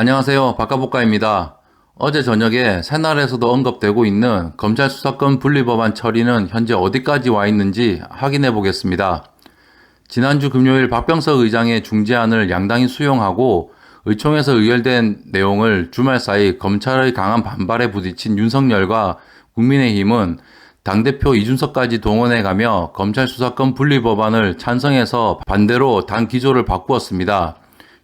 안녕하세요. 박가복가입니다. 어제 저녁에 새날에서도 언급되고 있는 검찰 수사권 분리법안 처리는 현재 어디까지 와 있는지 확인해 보겠습니다. 지난주 금요일 박병석 의장의 중재안을 양당이 수용하고 의총에서 의결된 내용을 주말 사이 검찰의 강한 반발에 부딪힌 윤석열과 국민의힘은 당대표 이준석까지 동원해가며 검찰 수사권 분리법안을 찬성해서 반대로 당 기조를 바꾸었습니다.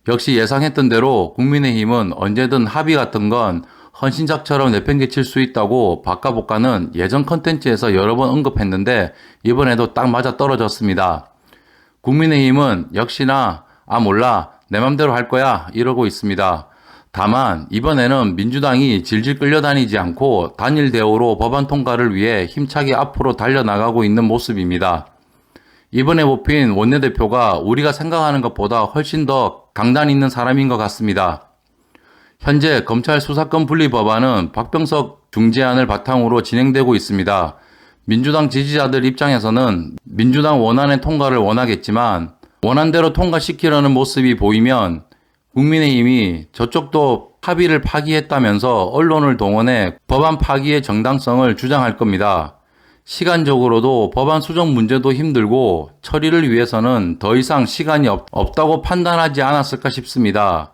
역시 예상했던 대로 국민의힘은 언제든 합의 같은 건 헌신작처럼 내팽개칠 수 있다고 박가복가는 예전 컨텐츠에서 여러 번 언급했는데 이번에도 딱 맞아 떨어졌습니다. 국민의힘은 역시나 몰라 내 맘대로 할 거야 이러고 있습니다. 다만 이번에는 민주당이 질질 끌려다니지 않고 단일 대우로 법안 통과를 위해 힘차게 앞으로 달려나가고 있는 모습입니다. 이번에 뽑힌 원내대표가 우리가 생각하는 것보다 훨씬 더 강단 있는 사람인 것 같습니다. 현재 검찰 수사권 분리 법안은 박병석 중재안을 바탕으로 진행되고 있습니다. 민주당 지지자들 입장에서는 민주당 원안의 통과를 원하겠지만 원안대로 통과시키려는 모습이 보이면 국민의힘이 저쪽도 합의를 파기했다면서 언론을 동원해 법안 파기의 정당성을 주장할 겁니다. 시간적으로도 법안 수정 문제도 힘들고 처리를 위해서는 더 이상 시간이 없다고 판단하지 않았을까 싶습니다.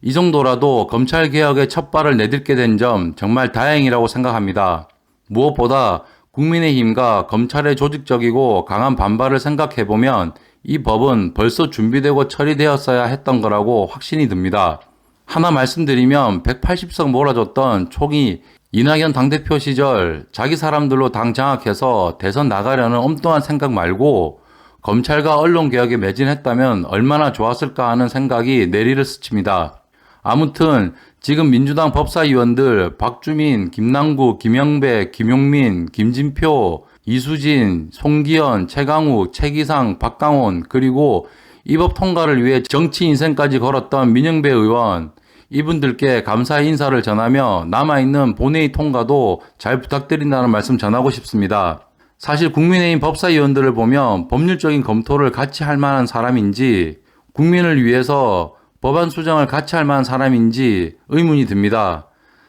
이 정도라도 검찰개혁의 첫 발을 내딛게 된 점 정말 다행이라고 생각합니다. 무엇보다 국민의힘과 검찰의 조직적이고 강한 반발을 생각해보면 이 법은 벌써 준비되고 처리되었어야 했던 거라고 확신이 듭니다. 하나 말씀드리면 180석 몰아줬던 총이 이낙연 당대표 시절 자기 사람들로 당 장악해서 대선 나가려는 엉뚱한 생각 말고 검찰과 언론개혁에 매진했다면 얼마나 좋았을까 하는 생각이 내리를 스칩니다. 아무튼 지금 민주당 법사위원들 박주민, 김남국, 김영배, 김용민, 김진표, 이수진, 송기현, 최강욱, 최기상, 박강원 그리고 이 법 통과를 위해 정치 인생까지 걸었던 민영배 의원 이분들께 감사의 인사를 전하며 남아있는 본회의 통과도 잘 부탁드린다는 말씀 전하고 싶습니다. 사실 국민의힘 법사위원들을 보면 법률적인 검토를 같이 할 만한 사람인지 국민을 위해서 법안 수정을 같이 할 만한 사람인지 의문이 듭니다.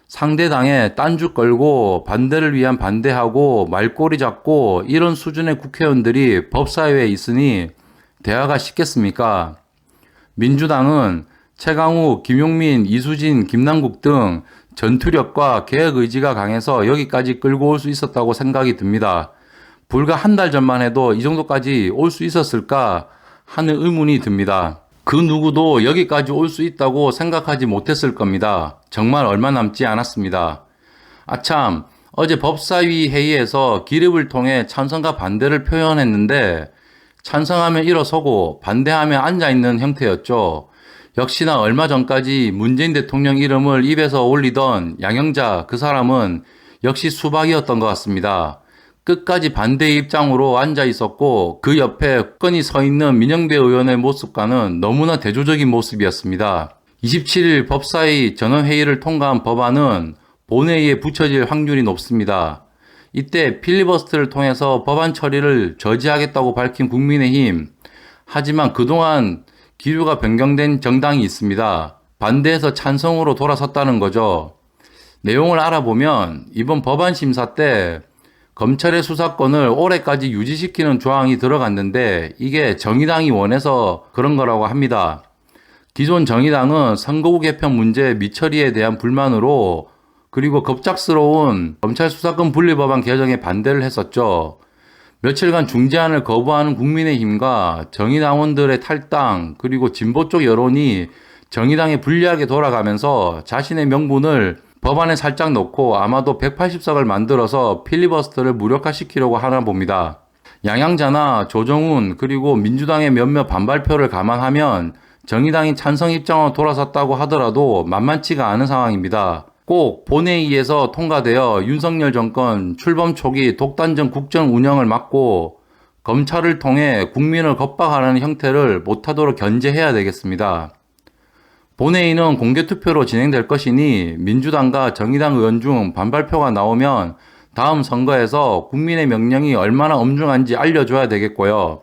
상대 당에 딴주 걸고 반대를 위한 반대하고 말꼬리 잡고 이런 수준의 국회의원들이 법사위에 있으니 대화가 쉽겠습니까? 민주당은 최강욱, 김용민, 이수진, 김남국 등 전투력과 개혁 의지가 강해서 여기까지 끌고 올 수 있었다고 생각이 듭니다. 불과 한 달 전만 해도 이 정도까지 올 수 있었을까 하는 의문이 듭니다. 그 누구도 여기까지 올 수 있다고 생각하지 못했을 겁니다. 정말 얼마 남지 않았습니다. 아참, 어제 법사위 회의에서 기립을 통해 찬성과 반대를 표현했는데 찬성하면 일어서고 반대하면 앉아있는 형태였죠. 역시나 얼마 전까지 문재인 대통령 이름을 입에서 올리던 양영자 그 사람은 역시 수박이었던 것 같습니다. 끝까지 반대의 입장으로 앉아 있었고 그 옆에 굳건히 서 있는 민영배 의원의 모습과는 너무나 대조적인 모습이었습니다. 27일 법사위 전원회의를 통과한 법안은 본회의에 붙여질 확률이 높습니다. 이때 필리버스터를 통해서 법안 처리를 저지하겠다고 밝힌 국민의힘. 하지만 그동안 기류가 변경된 정당이 있습니다. 반대해서 찬성으로 돌아섰다는 거죠. 내용을 알아보면 이번 법안 심사 때 검찰의 수사권을 올해까지 유지시키는 조항이 들어갔는데 이게 정의당이 원해서 그런 거라고 합니다. 기존 정의당은 선거구 개편 문제 미처리에 대한 불만으로 그리고 급작스러운 검찰 수사권 분리법안 개정에 반대를 했었죠. 며칠간 중재안을 거부하는 국민의힘과 정의당원들의 탈당 그리고 진보 쪽 여론이 정의당에 불리하게 돌아가면서 자신의 명분을 법안에 살짝 넣고 아마도 180석을 만들어서 필리버스터를 무력화시키려고 하나 봅니다. 양양자나 조정훈 그리고 민주당의 몇몇 반발표를 감안하면 정의당이 찬성 입장으로 돌아섰다고 하더라도 만만치가 않은 상황입니다. 꼭 본회의에서 통과되어 윤석열 정권 출범 초기 독단적 국정 운영을 막고 검찰을 통해 국민을 겁박하는 형태를 못하도록 견제해야 되겠습니다. 본회의는 공개투표로 진행될 것이니 민주당과 정의당 의원 중 반발표가 나오면 다음 선거에서 국민의 명령이 얼마나 엄중한지 알려줘야 되겠고요.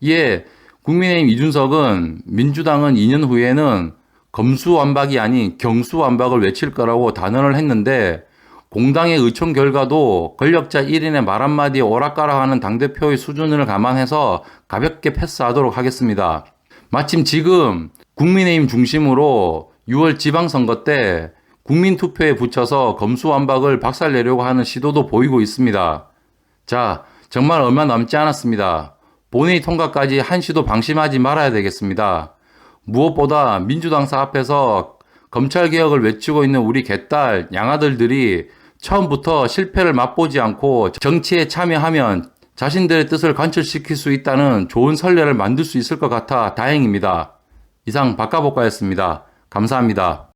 이에 국민의힘 이준석은 민주당은 2년 후에는 검수완박이 아닌 경수완박을 외칠 거라고 단언을 했는데 공당의 의총 결과도 권력자 1인의 말 한마디에 오락가락하는 당대표의 수준을 감안해서 가볍게 패스하도록 하겠습니다. 마침 지금 국민의힘 중심으로 6월 지방선거 때 국민투표에 붙여서 검수완박을 박살내려고 하는 시도도 보이고 있습니다. 자, 정말 얼마 남지 않았습니다. 본회의 통과까지 한시도 방심하지 말아야 되겠습니다. 무엇보다 민주당사 앞에서 검찰개혁을 외치고 있는 우리 개딸, 양아들들이 처음부터 실패를 맛보지 않고 정치에 참여하면 자신들의 뜻을 관철시킬 수 있다는 좋은 선례를 만들 수 있을 것 같아 다행입니다. 이상 박가복가였습니다. 감사합니다.